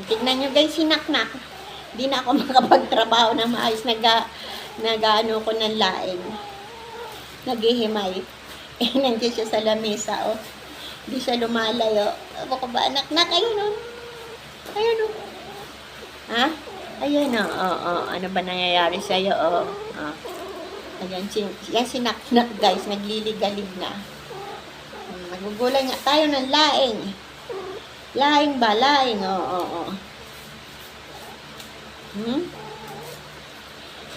Tignan nyo guys, sinaknak. Di na ako makapagtrabaho na maayos. Nag-ano ko ng laing. Naghihimay. Eh, nandiyan siya sa lamesa, oh. Di siya lumalayo. Ako ko ba, anak, ayun, oh. Ayun, oh. Ha? Ayun, oh. Oh. Ano ba nangyayari sa'yo, oh. Oh. Ayan, yan sinaknak, guys. Nagliligalig na. Magugulay nga tayo ng laing. Laing ba? Laing, oh.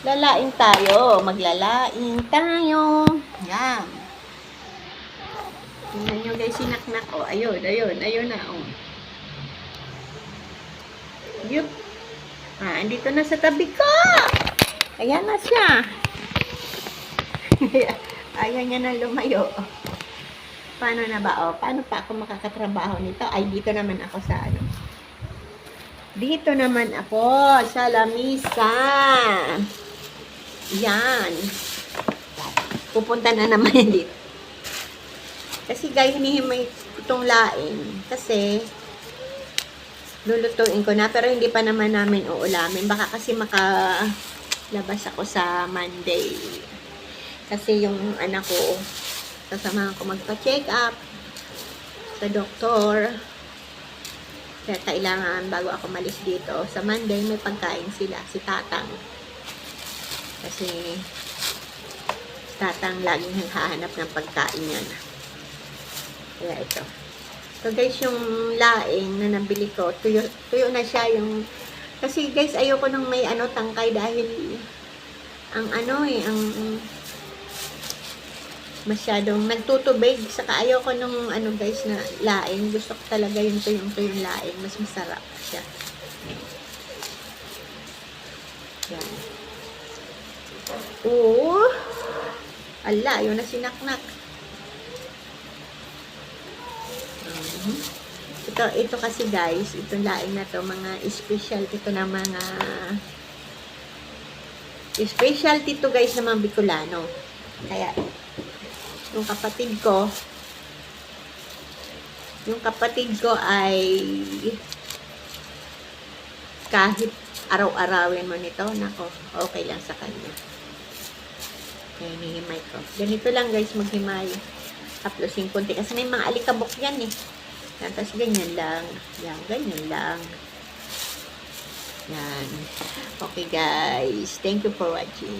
Lalaing tayo. Maglalaing tayo. Yan. Tingnan nyo guys, sinaknak. Oh, ayun na. Oh. Yup. Andito na sa tabi ko. Ayan na siya. Ayaw niya na lumayo. Paano na ba? Oh, paano pa ako makakatrabaho nito? Ay, dito naman ako sa ano. Dito naman ako sa lamisa. Yan. Pupunta na naman dito. Kasi guys, hinihimay itong laing. Kasi, lulutuin ko na. Pero hindi pa naman namin uulamin. Baka kasi makalabas ako sa Monday. Kasi yung anak ko, sasamahan ko magpa-check up sa doktor. Kaya kailangan bago ako malis dito. Sa Monday, may pagkain sila. Si Tatang. Kasi, Tatang laging hahanap ng pagkain yan. Kaya ito. So guys, yung laing na nabili ko, tuyo na siya yung... Kasi guys, ayoko nang may tangkay dahil ang masyadong nagtutubig. Saka ayoko nung guys na laing. Gusto ko talaga yung tuyong laing. Mas masarap siya. Yan. Oo. Ala, yun na sinaknak. Ito kasi guys, itong laing na to, mga specialty to na mga specialty to guys ng mga Bicolano. Kaya, yung kapatid ko ay kahit araw-arawin mo nito, nako, okay lang sa kanya. Kaya hinihimay ko. Ganito lang guys, maghimay. Haplosin konti. Kasi may mga alikabok yan eh. Yan, tapos ganyan lang. Yan, ganyan lang. Yan. Okay guys. Thank you for watching.